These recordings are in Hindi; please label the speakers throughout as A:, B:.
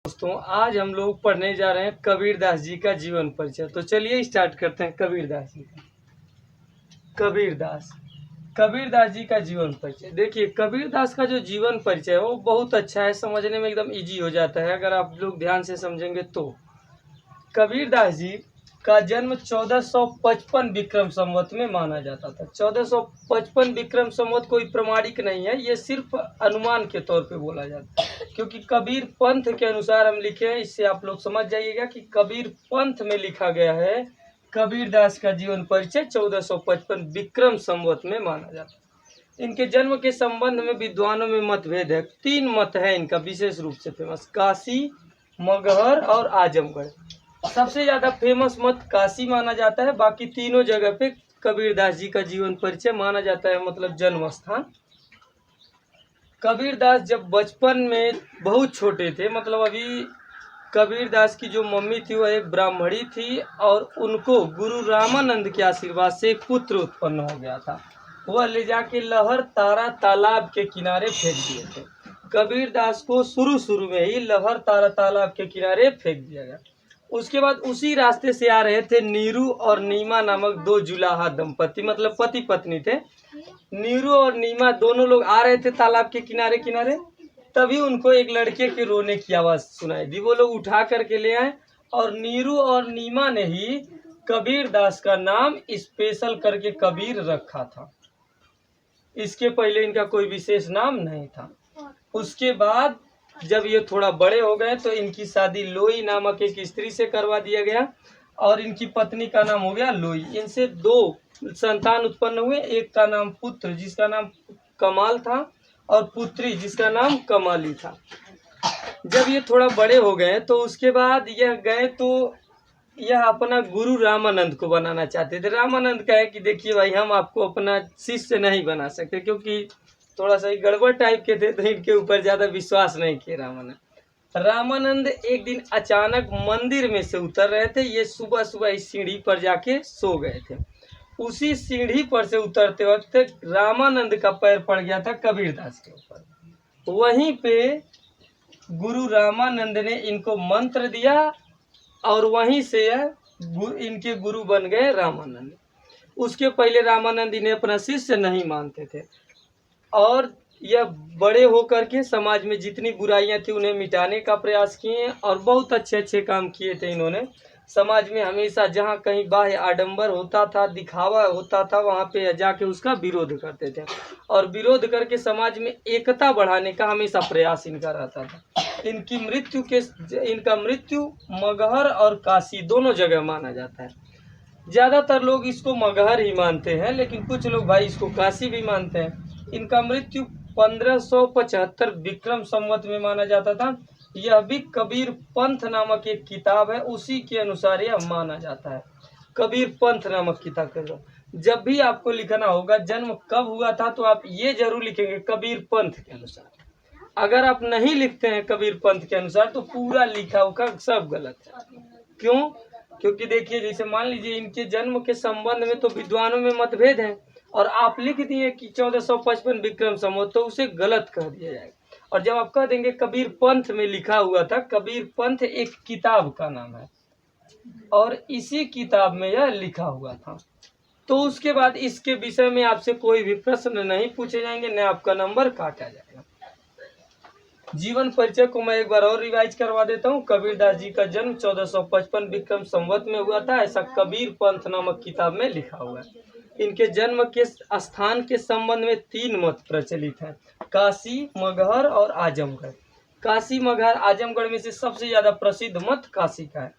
A: दोस्तों, आज हम लोग पढ़ने जा रहे हैं कबीरदास जी का जीवन परिचय। तो चलिए स्टार्ट करते हैं कबीरदास जी का। कबीरदास जी का जीवन परिचय। देखिए, कबीरदास का जो जीवन परिचय है वो बहुत अच्छा है, समझने में एकदम इजी हो जाता है अगर आप लोग ध्यान से समझेंगे तो। कबीरदास जी का जन्म 1455 विक्रम संवत में माना जाता था। 1455 विक्रम संवत कोई प्रमाणिक नहीं है, ये सिर्फ अनुमान के तौर पे बोला जाता है, क्योंकि कबीर पंथ के अनुसार हम लिखे हैं। इससे आप लोग समझ जाइएगा कि कबीर पंथ में लिखा गया है कबीरदास का जीवन परिचय 1455 विक्रम संवत में माना जाता है। इनके जन्म के संबंध में विद्वानों में मतभेद है। 3 मत है इनका विशेष रूप से फेमस, काशी, मगहर और आजमगढ़। सबसे ज्यादा फेमस मत काशी माना जाता है, बाकी तीनों जगह पे कबीरदास जी का जीवन परिचय माना जाता है, मतलब जन्म स्थान। कबीरदास जब बचपन में बहुत छोटे थे, मतलब अभी कबीरदास की जो मम्मी थी वह एक ब्राह्मणी थी और उनको गुरु रामानंद के आशीर्वाद से एक पुत्र उत्पन्न हो गया था। वह ले जाके लहर तारा तालाब के किनारे फेंक दिए थे। कबीरदास को शुरू में ही लहर तारा तालाब के किनारे फेंक दिया गया। उसके बाद उसी रास्ते से आ रहे थे नीरू और नीमा नामक 2 जुलाहा दंपति, मतलब पति पत्नी थे। नीरू और नीमा दोनों लोग आ रहे थे तालाब के किनारे किनारे, तभी उनको एक लड़के के रोने की आवाज सुनाई दी। वो लोग उठा करके ले आए और नीरू और नीमा ने ही कबीरदास का नाम स्पेशल करके कबीर रखा था। इसके पहले इनका कोई विशेष नाम नहीं था। उसके बाद जब ये थोड़ा बड़े हो गए तो इनकी शादी लोई नामक एक स्त्री से करवा दिया गया और इनकी पत्नी का नाम हो गया लोई। इनसे 2 संतान उत्पन्न हुए, एक का नाम पुत्र जिसका नाम कमाल था और पुत्री जिसका नाम कमाली था। जब ये थोड़ा बड़े हो गए तो उसके बाद यह गए तो यह अपना गुरु रामानंद को बनाना चाहते थे। रामानंद कहे कि देखिए भाई, हम आपको अपना शिष्य नहीं बना सकते, क्योंकि थोड़ा सा गड़बड़ टाइप के थे तो इनके ऊपर ज्यादा विश्वास नहीं किए रामानंद। रामानंद एक दिन अचानक मंदिर में से उतर रहे थे। ये सुबह सुबह इस सीढ़ी पर जाके सो गए थे। उसी सीढ़ी पर से उतरते वक्त रामानंद का पैर पड़ गया था कबीरदास के ऊपर। वहीं पे गुरु रामानंद ने इनको मंत्र दिया और वहीं से इनके गुरु बन गए रामानंद। उसके पहले रामानंद इन्हें अपना शिष्य नहीं मानते थे और यह बड़े होकर के समाज में जितनी बुराइयां थी उन्हें मिटाने का प्रयास किए और बहुत अच्छे अच्छे काम किए थे इन्होंने। समाज में हमेशा जहाँ कहीं बाह्य आडंबर होता था, दिखावा होता था, वहाँ पे जाके उसका विरोध करते थे और विरोध करके समाज में एकता बढ़ाने का हमेशा प्रयास इनका रहता था। इनका मृत्यु मगहर और काशी दोनों जगह माना जाता है। ज्यादातर लोग इसको मगहर ही मानते हैं, लेकिन कुछ लोग भाई इसको काशी भी मानते हैं। इनका मृत्यु 1575 विक्रम संवत में माना जाता था। यह भी कबीर पंथ नामक एक किताब है, उसी के अनुसार यह माना जाता है। कबीर पंथ नामक किताब का जब भी आपको लिखना होगा जन्म कब हुआ था तो आप ये जरूर लिखेंगे कबीर पंथ के अनुसार। अगर आप नहीं लिखते हैं कबीर पंथ के अनुसार तो पूरा लिखा हुआ सब गलत है। क्यों? क्योंकि देखिए, जैसे मान लीजिए इनके जन्म के संबंध में तो विद्वानों में मतभेद है और आप लिख दिए कि 1455 विक्रम संवत, तो उसे गलत कह दिया जाएगा। और जब आप कह देंगे कबीर पंथ में लिखा हुआ था, कबीर पंथ एक किताब का नाम है और इसी किताब में यह लिखा हुआ था, तो उसके बाद इसके विषय में आपसे कोई भी प्रश्न नहीं पूछे जाएंगे, न आपका नंबर काटा जाएगा। जीवन परिचय को मैं एक बार और रिवाइज करवा देता हूँ। कबीरदास जी का जन्म 1455 विक्रम संवत में हुआ था, ऐसा कबीर पंथ नामक किताब में लिखा हुआ है। इनके जन्म के स्थान के संबंध में 3 मत प्रचलित हैं, काशी, मगहर और आजमगढ़। काशी, मगहर, आजमगढ़ में से सबसे ज्यादा प्रसिद्ध मत काशी का है।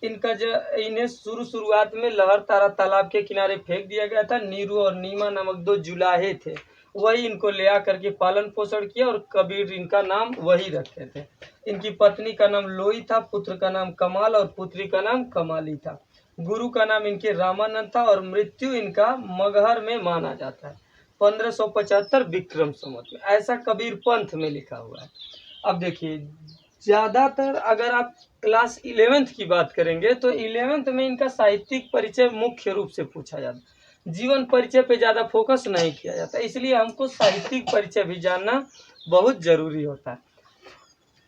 A: इन्हें शुरुआत में लहर तारा तालाब के किनारे फेंक दिया गया था। नीरू और नीमा नामक 2 जुलाहे थे, वही इनको ले आकर के पालन पोषण किया और कबीर इनका नाम वही रखे थे। इनकी पत्नी का नाम लोई था, पुत्र का नाम कमाल और पुत्री का नाम कमाली था। गुरु का नाम इनके रामानंद था और मृत्यु इनका मगहर में माना जाता है 1575 विक्रम संवत में, ऐसा कबीर पंथ में लिखा हुआ है। अब देखिए, ज्यादातर अगर आप क्लास 11th की बात करेंगे तो 11th में इनका साहित्यिक परिचय मुख्य रूप से पूछा जाता है। जीवन परिचय पे ज्यादा फोकस नहीं किया जाता, इसलिए हमको साहित्यिक परिचय भी जानना बहुत जरूरी होता है।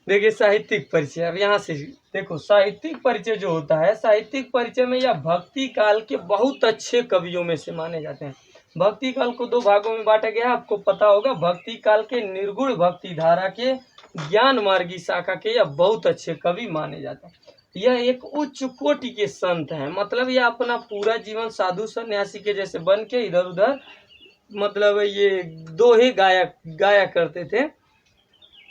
A: देखिए साहित्यिक परिचय, अब यहाँ से देखो साहित्यिक परिचय जो होता है, साहित्यिक परिचय में यह भक्ति काल के बहुत अच्छे कवियों में से माने जाते हैं। भक्ति काल को दो भागों में बांटा गया है, आपको पता होगा। भक्ति काल के निर्गुण भक्ति धारा के ज्ञान मार्गी शाखा के यह बहुत अच्छे कवि माने जाते हैं। यह एक उच्च कोटि के संत हैं, मतलब यह अपना पूरा जीवन साधु सन्यासी के जैसे बन के इधर उधर मतलब ये दोहे गाया करते थे।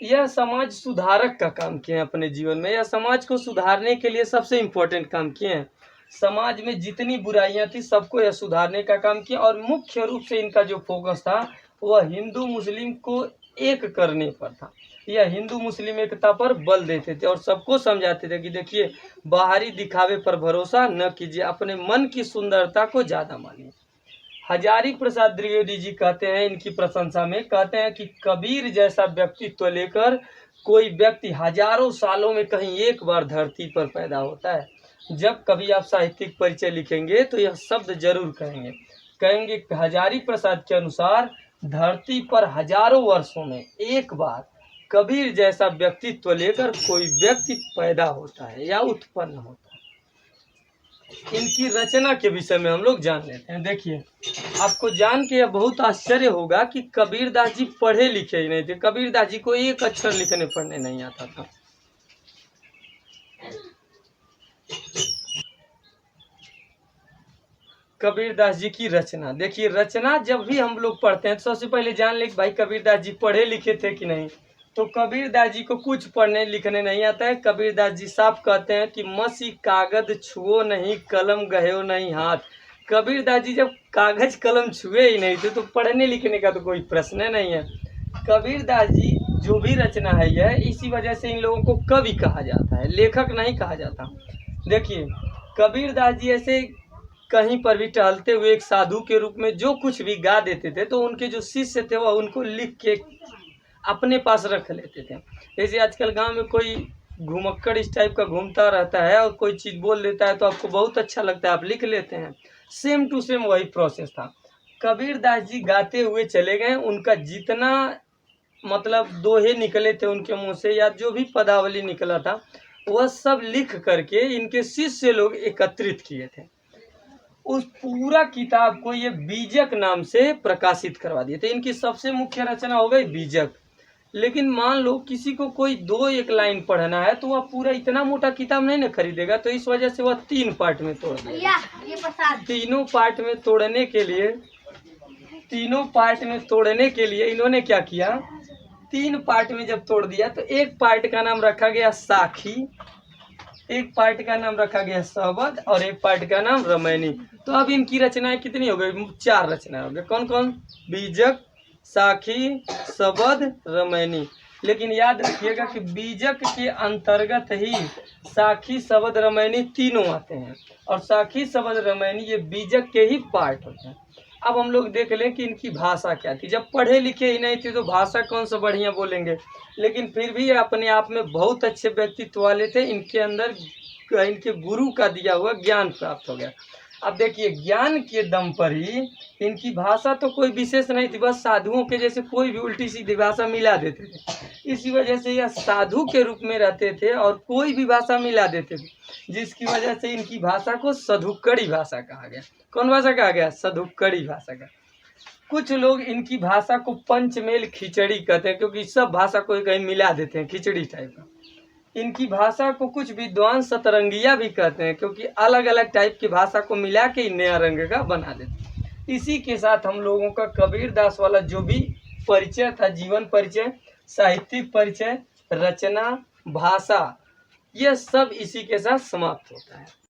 A: यह समाज सुधारक का काम किए हैं अपने जीवन में। यह समाज को सुधारने के लिए सबसे इम्पोर्टेंट काम किए हैं। समाज में जितनी बुराइयां थी सबको यह सुधारने का काम किया, और मुख्य रूप से इनका जो फोकस था वह हिंदू मुस्लिम को एक करने पर था। यह हिंदू मुस्लिम एकता पर बल देते थे और सबको समझाते थे कि देखिए, बाहरी दिखावे पर भरोसा न कीजिए, अपने मन की सुंदरता को ज़्यादा मानिए। हजारी प्रसाद द्विवेदी जी कहते हैं इनकी प्रशंसा में, कहते हैं कि कबीर जैसा व्यक्तित्व लेकर कोई व्यक्ति हजारों सालों में कहीं एक बार धरती पर पैदा होता है। जब कभी आप साहित्यिक परिचय लिखेंगे तो यह शब्द जरूर कहेंगे कि हजारी प्रसाद के अनुसार धरती पर हजारों वर्षों में एक बार कबीर जैसा व्यक्तित्व लेकर कोई व्यक्ति पैदा होता है या उत्पन्न होता है। इनकी रचना के विषय में हम लोग जान लेते हैं। देखिए, आपको जान के यह बहुत आश्चर्य होगा कि कबीरदास जी पढ़े लिखे ही नहीं थे। कबीरदास जी को एक अक्षर लिखने पढ़ने नहीं आता था। कबीरदास जी की रचना देखिए, रचना जब भी हम लोग पढ़ते हैं तो सबसे पहले जान ले भाई कबीरदास जी पढ़े लिखे थे कि नहीं। तो कबीरदास जी को कुछ पढ़ने लिखने नहीं आता है। कबीरदास जी साफ कहते हैं कि मसी कागज छुओ नहीं, कलम गयो नहीं हाथ। कबीरदास जी जब कागज कलम छुए ही नहीं थे तो पढ़ने लिखने का तो कोई प्रश्न नहीं है। कबीरदास जी जो भी रचना है यह, इसी वजह से इन लोगों को कवि कहा जाता है, लेखक नहीं कहा जाता। देखिए, कबीरदास जी ऐसे कहीं पर भी टहलते हुए एक साधु के रूप में जो कुछ भी गा देते थे तो उनके जो शिष्य थे वह उनको लिख के अपने पास रख लेते थे। जैसे आजकल गांव में कोई घुमक्कड़ इस टाइप का घूमता रहता है और कोई चीज़ बोल देता है तो आपको बहुत अच्छा लगता है, आप लिख लेते हैं। सेम टू सेम वही प्रोसेस था। कबीरदास जी गाते हुए चले गए, उनका जितना मतलब दोहे निकले थे उनके मुंह से या जो भी पदावली निकला था वह सब लिख करके इनके शिष्य लोग एकत्रित किए थे। उस पूरा किताब को ये बीजक नाम से प्रकाशित करवा दिए थे। इनकी सबसे मुख्य रचना हो गई बीजक। लेकिन मान लो किसी को कोई दो एक लाइन पढ़ना है तो वह पूरा इतना मोटा किताब नहीं ना खरीदेगा, तो इस वजह से वह 3 पार्ट में तोड़ दिया। तीनों पार्ट में तोड़ने के लिए इन्होंने क्या किया, 3 पार्ट में जब तोड़ दिया तो एक पार्ट का नाम रखा गया साखी, एक पार्ट का नाम रखा गया शबद और एक पार्ट का नाम रामायणी। तो अब इनकी रचनाएं कितनी हो गई, 4 रचनाएं हो गई। कौन कौन, बीजक, साखी, शबद, रामायणी। लेकिन याद रखिएगा कि बीजक के अंतर्गत ही साखी, शबद, रामायणी तीनों आते हैं, और साखी, शबद, रामायणी ये बीजक के ही पार्ट होते हैं। अब हम लोग देख लें कि इनकी भाषा क्या थी। जब पढ़े लिखे ही नहीं थे तो भाषा कौन सा बढ़िया बोलेंगे, लेकिन फिर भी ये अपने आप में बहुत अच्छे व्यक्तित्व वाले थे। इनके अंदर इनके गुरु का दिया हुआ ज्ञान प्राप्त हो गया। अब देखिए, ज्ञान के दम पर ही इनकी भाषा तो कोई विशेष नहीं थी, बस साधुओं के जैसे कोई भी उल्टी सीधी भाषा मिला देते थे। इसी वजह से यह साधु के रूप में रहते थे और कोई भी भाषा मिला देते थे, जिसकी वजह से इनकी भाषा को सधुक्कड़ी भाषा कहा गया। कौन भाषा कहा गया, सधुक्कड़ी भाषा का। कुछ लोग इनकी भाषा को पंचमेल खिचड़ी कहते हैं, क्योंकि सब भाषा को कहीं मिला देते हैं, खिचड़ी टाइप का। इनकी भाषा को कुछ विद्वान सतरंगिया भी कहते हैं, क्योंकि अलग अलग टाइप की भाषा को मिला के नया रंग का बना देते हैं। इसी के साथ हम लोगों का कबीरदास वाला जो भी परिचय था, जीवन परिचय, साहित्यिक परिचय, रचना, भाषा, यह सब इसी के साथ समाप्त होता है।